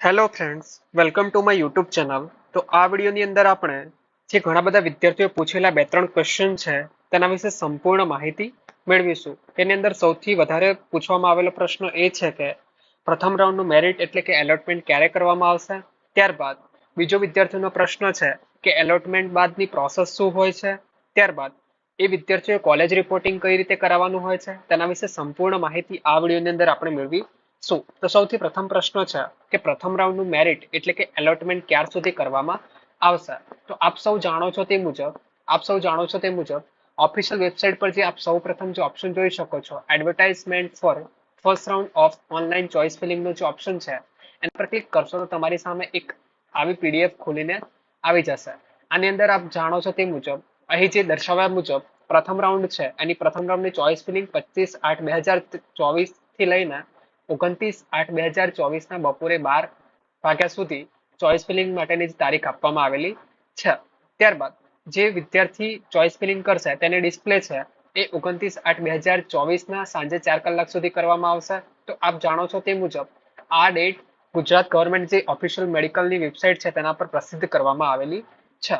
Hello friends, welcome to my YouTube channel. તો આ વિડીયોની અંદર આપણે જે ઘણા બધા વિદ્યાર્થીઓ પૂછેલા બે ત્રણ ક્વેશ્ચન છે તેના વિશે સંપૂર્ણ માહિતી મેળવીશું. તેની અંદર સૌથી વધારે પૂછવામાં આવેલો પ્રશ્ન એ છે કે પ્રથમ રાઉન્ડનું મેરિટ એટલે કે એલોટમેન્ટ ક્યારે કરવામાં આવશે. ત્યારબાદ બીજો વિદ્યાર્થીનો પ્રશ્ન છે કે એલોટમેન્ટ બાદની પ્રોસેસ શું હોય છે. ત્યારબાદ એ વિદ્યાર્થીઓ કોલેજ રિપોર્ટિંગ કઈ રીતે કરાવવાનું હોય છે તેના વિશે સંપૂર્ણ માહિતી આ વિડીયોની અંદર આપણે મેળવી. તો સૌથી પ્રથમ પ્રશ્ન છે કે પ્રથમ રાઉન્ડનું મેરિટ એટલે કે એલોટમેન્ટ ક્યાર સુધી કરવામાં આવશે. તો આપ સૌ જાણો છો તે મુજબ ઓફિશિયલ વેબસાઇટ પર જે આપ સૌ પ્રથમ જે ઓપ્શન જોઈ શકો છો, advertisement for first round of online choice filling નો જે ઓપ્શન છે એના પર ક્લિક કરશો તો તમારી સામે એક આવી પીડીએફ ખોલીને આવી જશે. આની અંદર આપ જાણો છો તે મુજબ અહીં જે દર્શાવ્યા મુજબ પ્રથમ રાઉન્ડ છે એની પ્રથમ રાઉન્ડની ચોઇસ ફિલિંગ 25/8/2024 થી લઈને 29/8/2024 ના બપોરે 12 વાગ્યા સુધી ચોઇસ ફિલિંગ માટેની તારીખ આપવામાં આવેલી છે. ત્યારબાદ જે વિદ્યાર્થી ચોઇસ ફિલિંગ કરશે તેની ડિસ્પ્લે છે એ 29/8/2024 ના સાંજે 4 કલાક સુધી કરવામાં આવશે. તો આપ જાણો છો તે મુજબ આ ડેટ ગુજરાત ગવર્મેન્ટ જે ઓફિશિયલ મેડિકલની વેબસાઇટ છે તેના પર પ્રસિદ્ધ કરવામાં આવેલી છે.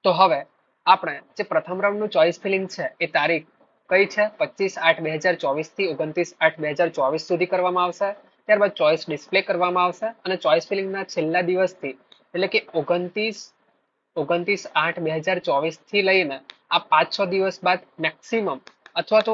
તો હવે આપણે જે પ્રથમ રાઉન્ડનું ચોઇસ ફિલિંગ છે એ તારીખ કઈ છે? 25/8/2024 થી 29/8/2024 સુધી કરવામાં આવશે. ત્યારબાદ ચોઇસ ડિસ્પ્લે કરવામાં આવશે અને ચોઇસ ફિલિંગના છેલ્લા દિવસથી એટલે કે 29/8/2024 થી લઈને આ 5-6 દિવસ બાદ મેક્સિમમ અથવા તો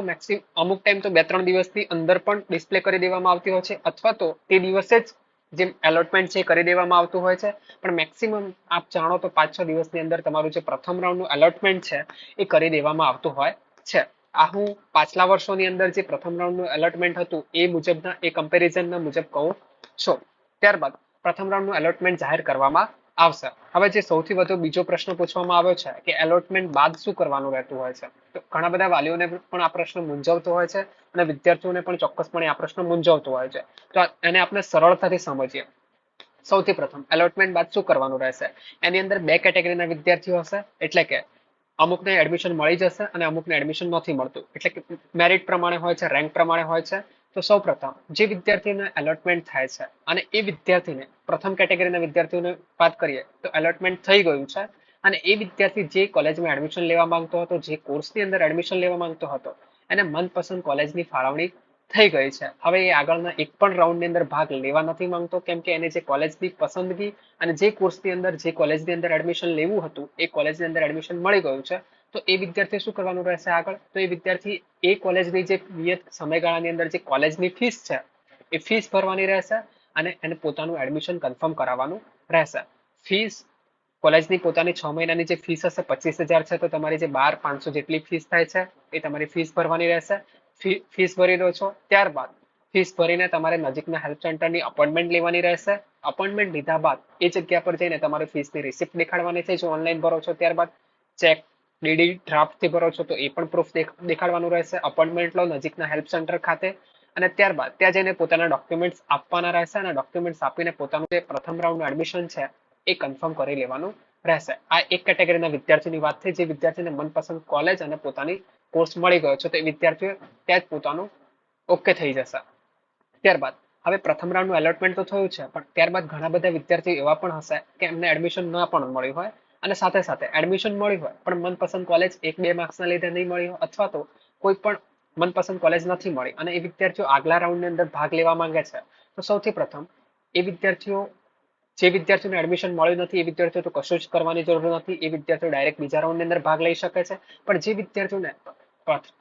અમુક ટાઈમ તો 2-3 દિવસની અંદર પણ ડિસ્પ્લે કરી દેવામાં આવતી હોય છે અથવા તો તે દિવસે જ જે એલોટમેન્ટ છે એ કરી દેવામાં આવતું હોય છે. પણ મેક્સિમમ આપ જાણો તો 5-6 દિવસની અંદર તમારું જે પ્રથમ રાઉન્ડનું એલોટમેન્ટ છે એ કરી દેવામાં આવતું હોય છે. આ હું પાછલા વર્ષોની અંદર જે પ્રથમ રાઉન્ડનું એલોટમેન્ટ હતું એ મુજબના એ કમ્પેરિઝનના મુજબ કહું છું. ત્યારબાદ પ્રથમ રાઉન્ડનું એલોટમેન્ટ જાહેર કરવામાં આવશે. હવે જે સૌથી વધુ બીજો પ્રશ્ન પૂછવામાં આવ્યો છે કે એલોટમેન્ટ બાદ શું કરવાનું રહેતું હોય છે, તો ઘણા બધા વાલીઓને પણ આ પ્રશ્ન મૂંઝવતો હોય છે અને વિદ્યાર્થીઓને પણ ચોક્કસપણે આ પ્રશ્ન મૂંઝવતો હોય છે. તો એને આપણે સરળતાથી સમજીએ. સૌથી પ્રથમ એલોટમેન્ટ બાદ શું કરવાનું રહેશે. એની અંદર બે કેટેગરીના વિદ્યાર્થીઓ હશે, એટલે કે અમુકને એડમિશન મળી જશે અને અમુકને એડમિશન નથી મળતું, એટલે કે મેરિટ પ્રમાણે હોય છે, રેન્ક પ્રમાણે હોય છે. તો સૌ પ્રથમ જે વિદ્યાર્થીને એલોટમેન્ટ થાય છે અને એ વિદ્યાર્થીને પ્રથમ કેટેગરીના વિદ્યાર્થીઓને વાત કરીએ તો એલોટમેન્ટ થઈ ગયું છે અને એ વિદ્યાર્થી જે કોલેજમાં એડમિશન લેવા માંગતો હતો, જે કોર્સની અંદર એડમિશન લેવા માંગતો હતો, એને મનપસંદ કોલેજની ફાળવણી થઈ ગઈ છે. હવે એ આગળના એક પણ રાઉન્ડની અંદર ભાગ લેવા નથી માંગતો, કેમ કે એને જે કોલેજની પસંદગી અને જે કોર્સની અંદર જે કોલેજની અંદર એડમિશન લેવું હતું એ કોલેજની અંદર એડમિશન મળી ગયું છે. તો એ વિદ્યાર્થી શું કરવાનું રહેશે આગળ? તો એ વિદ્યાર્થી એ કોલેજની જે નિયત સમયગાળાની અંદર જે કોલેજની ફીસ છે એ ફીસ ભરવાની રહેશે અને એને પોતાનું એડમિશન કન્ફર્મ કરાવવાનું રહેશે. ફીસ કોલેજની પોતાની 6 મહિનાની જે ફીસ હશે 25,000 છે, તો તમારી જે 12,500 જેટલી ફીસ થાય છે એ તમારી ફીસ ભરવાની રહેશે. ફીસ ભરી દો છો, ત્યારબાદ ફીસ ભરીને તમારે નજીકના હેલ્પ સેન્ટરની અપોઇન્ટમેન્ટ લેવાની રહેશે. અપોઇન્ટમેન્ટ લીધા બાદ એ જગ્યા પર જઈને તમારી ફીસની રિસિપ્ટ દેખાડવાની છે જો ઓનલાઈન ભરો છો. ત્યારબાદ ચેક, ડીડી ડ્રાફ્ટથી ભરો છો તો એ પણ પ્રૂફ દેખાડવાનું રહેશે. અપોઇન્ટમેન્ટ લો નજીકના હેલ્પ સેન્ટર ખાતે અને ત્યારબાદ ત્યાં જઈને પોતાના ડોક્યુમેન્ટ્સ આપવાના રહેશે અને ડોક્યુમેન્ટ્સ આપીને પોતાનું જે પ્રથમ રાઉન્ડનું એડમિશન છે એ કન્ફર્મ કરી લેવાનું રહેશે. આ એક કેટેગરીના વિદ્યાર્થીની વાત થઈ, જે વિદ્યાર્થીને મનપસંદ કોલેજ અને પોતાની કોર્સ મળી ગયો છે તો એ વિદ્યાર્થીઓ ત્યાં જ પોતાનું ઓકે થઈ જશે. ત્યારબાદ હવે પ્રથમ રાઉન્ડનું એલોટમેન્ટ તો થયું છે, પણ ત્યારબાદ ઘણા બધા વિદ્યાર્થીઓ એવા પણ હશે કે એમને એડમિશન ન પણ મળ્યું હોય અને સાથે સાથે એડમિશન મળી હોય પણ મનપસંદ કોલેજ 1-2 માર્ક્સના લીધે નહીં મળી હોય અથવા તો કોઈ પણ મનપસંદ કોલેજ નથી મળી અને એ વિદ્યાર્થીઓ આગલા રાઉન્ડની અંદર ભાગ લેવા માંગે છે. તો સૌથી પ્રથમ એ વિદ્યાર્થીઓ જે વિદ્યાર્થીઓને એડમિશન મળ્યું નથી એ વિદ્યાર્થીઓ તો કશું જ કરવાની જરૂર નથી. એ વિદ્યાર્થીઓ ડાયરેક્ટ બીજા રાઉન્ડની અંદર ભાગ લઈ શકે છે. પણ જે વિદ્યાર્થીઓને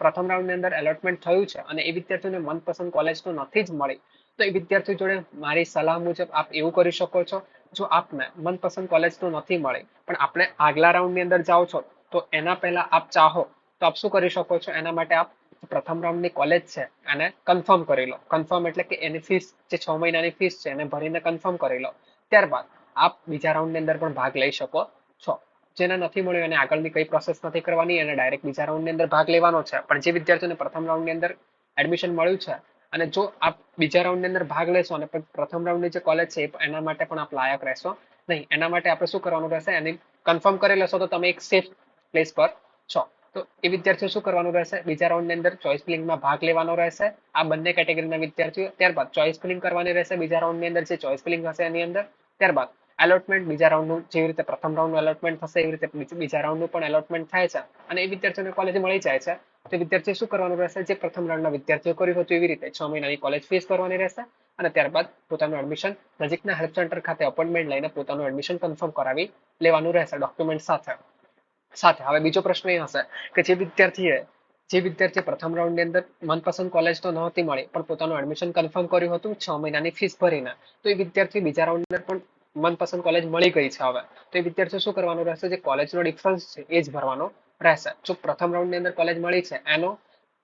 પ્રથમ રાઉન્ડની અંદર એલોટમેન્ટ થયું છે અને એ વિદ્યાર્થીઓને મનપસંદ કોલેજ તો નથી જ મળી, તો એ વિદ્યાર્થીઓ જોડે મારી સલાહ મુજબ આપ એવું કરી શકો છો, જો આપને મનપસંદ કોલેજ તો નથી મળી પણ આપણે આગલા રાઉન્ડની અંદર જાઓ છો તો એના પહેલા આપ ચાહો તો આપ શું કરી શકો છો, એના માટે આપ પ્રથમ રાઉન્ડની કોલેજ છે એને કન્ફર્મ કરી લો. કન્ફર્મ એટલે કે એની ફીસ જે 6 મહિનાની ફીસ છે એને ભરીને કન્ફર્મ કરી લો. ત્યારબાદ આપ બીજા રાઉન્ડની અંદર પણ ભાગ લઈ શકો છો. જેને નથી મળ્યું એને આગળની કઈ પ્રોસેસ નથી કરવાની, એને ડાયરેક્ટ બીજા રાઉન્ડની અંદર ભાગ લેવાનો છે. પણ જે વિદ્યાર્થીઓને પ્રથમ રાઉન્ડની અંદર એડમિશન મળ્યું છે અને જો આપ બીજા રાઉન્ડની અંદર ભાગ લેશો અને પ્રથમ રાઉન્ડની જે કોલેજ છે એના માટે પણ આપ લાયક રહેશો નહીં. એના માટે આપણે શું કરવાનું રહેશે, એની કન્ફર્મ કરી લેશો તો તમે એક સેફ પ્લેસ પર છો. તો એ વિદ્યાર્થીઓ શું કરવાનું રહેશે? બીજા રાઉન્ડની અંદર ચોઇસ ફિલિંગમાં ભાગ લેવાનો રહેશે આ બંને કેટેગરીના વિદ્યાર્થીઓ. ત્યારબાદ ચોઇસ ફિલિંગ કરવાની રહેશે બીજા રાઉન્ડની અંદર, જે ચોઇસ ફિલિંગ હશે એની અંદર. ત્યારબાદ એલોટમેન્ટ બીજા રાઉન્ડનું, જેવી રીતે પ્રથમ રાઉન્ડનું એલોટમેન્ટ થશે એવી રીતે બીજા રાઉન્ડનું પણ એલોટમેન્ટ થાય છે અને એ વિદ્યાર્થીઓને કોલેજ મળી જાય છે. તો વિદ્યાર્થીઓ શું કરવાનું રહેશે? જે પ્રથમ રાઉન્ડના વિદ્યાર્થીઓ કર્યું હતું એવી રીતે 6 મહિનાની કોલેજ ફીસ ભરવાની રહેશે અને ત્યારબાદ પોતાનું એડમિશન નજીકના હેલ્પ સેન્ટર ખાતે અપોઇન્ટમેન્ટ લઈને પોતાનું એડમિશન કન્ફર્મ કરાવી લેવાનું રહેશે ડોક્યુમેન્ટ સાથે. હવે બીજો પ્રશ્ન એ હશે કે જે વિદ્યાર્થીએ પ્રથમ રાઉન્ડની અંદર મનપસંદ કોલેજ તો નહોતી મળી પણ પોતાનું એડમિશન કન્ફર્મ કર્યું હતું 6 મહિનાની ફીસ ભરીને, તો એ વિદ્યાર્થી બીજા રાઉન્ડની અંદર પણ મનપસંદ કોલેજ મળી ગઈ છે હવે, તો એ વિદ્યાર્થીઓ શું કરવાનું રહેશે? જે કોલેજનો ડિફરન્સ છે એ જ ભરવાનો રહેશે. જો પ્રથમ રાઉન્ડની અંદર કોલેજ મળી છે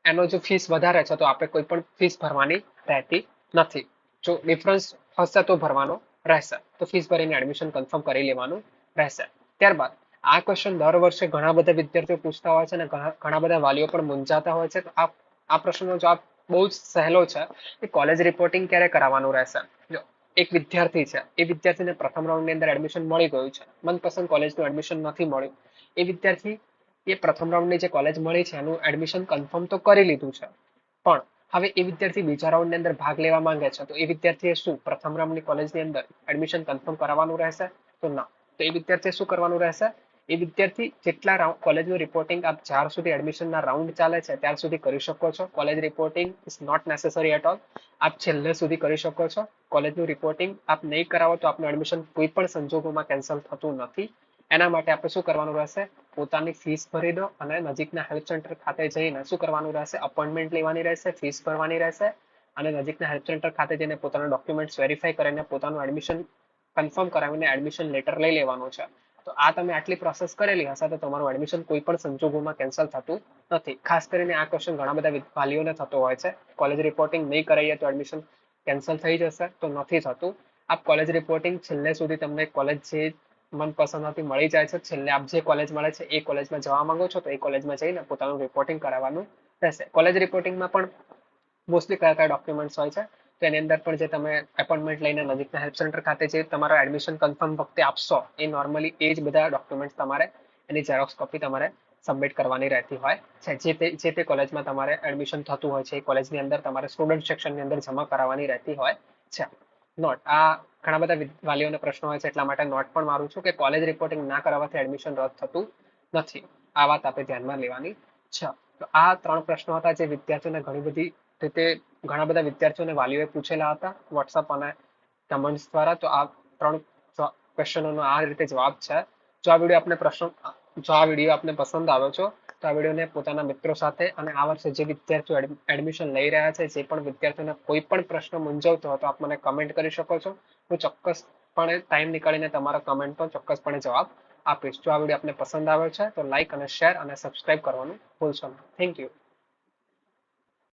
એનો જો ફીસ વધારે છે તો આપણે કોઈ પણ ફીસ ભરવાની રહેતી નથી. જો ડિફરન્સ હશે તો ભરવાનો રહેશે. તો ફીસ ભરીને એડમિશન કન્ફર્મ કરી લેવાનું રહેશે. ત્યારબાદ આ ક્વેશ્ચન દર વર્ષે ઘણા બધા વિદ્યાર્થીઓ પૂછતા હોય છે અને ઘણા બધા વાલીઓ પણ મૂંઝાતા હોય છે. તો આ પ્રશ્નનો જવાબ બહુ જ સહેલો છે કે કોલેજ રિપોર્ટિંગ ક્યારે કરાવવાનું રહેશે. જો એક વિદ્યાર્થી છે, એ વિદ્યાર્થીને પ્રથમ રાઉન્ડની અંદર એડમિશન મળી ગયું છે, મનપસંદ કોલેજનું એડમિશન નથી મળ્યું, એ વિદ્યાર્થી એ પ્રથમ રાઉન્ડની જે કોલેજ મળી છે એનું એડમિશન કન્ફર્મ તો કરી લીધું છે, પણ હવે એ વિદ્યાર્થી બીજા રાઉન્ડની અંદર ભાગ લેવા માંગે છે, તો એ વિદ્યાર્થીએ શું પ્રથમ રાઉન્ડની કોલેજની અંદર એડમિશન કન્ફર્મ કરાવવાનું રહેશે? તો ના. તો એ વિદ્યાર્થીએ શું કરવાનું રહેશે? એ વિદ્યાર્થી જેટલા કોલેજનું રિપોર્ટિંગ આપ જ્યાર સુધી એડમિશનના રાઉન્ડ ચાલે છે ત્યાર સુધી કરી શકો છો. College reporting is not necessary at all. આપ છેલ્લે સુધી કરી શકો છો. કોલેજનું રિપોર્ટિંગ આપ નહીં કરાવો તો આપનું એડમિશન કોઈ પણ સંજોગોમાં કેન્સલ થતું નથી. એના માટે આપણે શું કરવાનું રહેશે? પોતાની ફીસ ભરી દો અને નજીકના હેલ્પ સેન્ટર ખાતે જઈને શું કરવાનું રહેશે? અપોઇન્ટમેન્ટ લેવાની રહેશે, ફીસ ભરવાની રહેશે અને નજીકના હેલ્પ સેન્ટર ખાતે જઈને પોતાના ડોક્યુમેન્ટ્સ વેરીફાઈ કરીને પોતાનું એડમિશન કન્ફર્મ કરાવીને એડમિશન લેટર લઈ લેવાનું છે. તો આ તમે આટલી પ્રોસેસ કરેલી હશે તો તમારું એડમિશન કોઈ પણ સંજોગોમાં કેન્સલ થતું નથી. ખાસ કરીને આ ક્વેશ્ચન ઘણા બધા વાલીઓને થતો હોય છે. કોલેજ રિપોર્ટિંગ નહીં કરાઈએ તો એડમિશન કેન્સલ થઈ જશે, તો નથી થતું. આપ કોલેજ રિપોર્ટિંગ છેલ્લે સુધી તમને કોલેજ જે મનપસંદ હતી મળી જાય છે. છેલ્લે આપ જે કોલેજ મળે છે એ કોલેજમાં જવા માંગો છો તો એ કોલેજમાં જઈને પોતાનું રિપોર્ટિંગ કરાવવાનું રહેશે. કોલેજ રિપોર્ટિંગમાં પણ મોસ્ટલી કયા કયા ડોક્યુમેન્ટ્સ હોય છે? તો એની અંદર પણ જે તમે એપોઇન્ટમેન્ટ લઈને નજીકના હેલ્પ સેન્ટર ખાતે જે તમારા એડમિશન કન્ફર્મ વખતે આપશો એ નોર્મલી એ જ બધા ડોક્યુમેન્ટ્સ તમારે એની ઝેરોક્સ કોપી તમારે સબમિટ કરવાની રહેતી હોય છે. જે તે કોલેજમાં તમારે એડમિશન થતું હોય છે એ કોલેજની અંદર તમારે સ્ટુડન્ટ સેક્શનની અંદર જમા કરાવવાની રહેતી હોય છે. નોટ આ ઘણા બધા વાલીઓને પ્રશ્નો હોય છે એટલા માટે નોટ પણ મારું છું કે કોલેજ રિપોર્ટિંગ ના કરાવવાથી એડમિશન રદ થતું નથી. આ વાત આપણે ધ્યાનમાં લેવાની છે. તો આ 3 પ્રશ્નો હતા જે વિદ્યાર્થીઓને ઘણી બધી રીતે ઘણા બધા વિદ્યાર્થીઓને વાલીઓએ પૂછેલા હતા વોટ્સઅપ અને કમેન્ટ્સ દ્વારા. તો આ 3 ક્વેશ્ચનોનો આ રીતે જવાબ છે. જો આ વિડીયો આપને પસંદ આવ્યો છો તો આ વિડીયોને પોતાના મિત્રો સાથે અને આ વર્ષે જે વિદ્યાર્થીઓ એડમિશન લઈ રહ્યા છે, જે પણ વિદ્યાર્થીઓને કોઈ પણ પ્રશ્ન મૂંઝવતો હોય તો આપ મને કમેન્ટ કરી શકો છો. હું ચોક્કસપણે ટાઈમ નીકાળીને તમારા કમેન્ટનો ચોક્કસપણે જવાબ આપીશ. જો આ વિડીયો આપને પસંદ આવ્યો છે તો લાઈક અને શેર અને સબસ્ક્રાઇબ કરવાનું ભૂલશો નહીં. Thank you.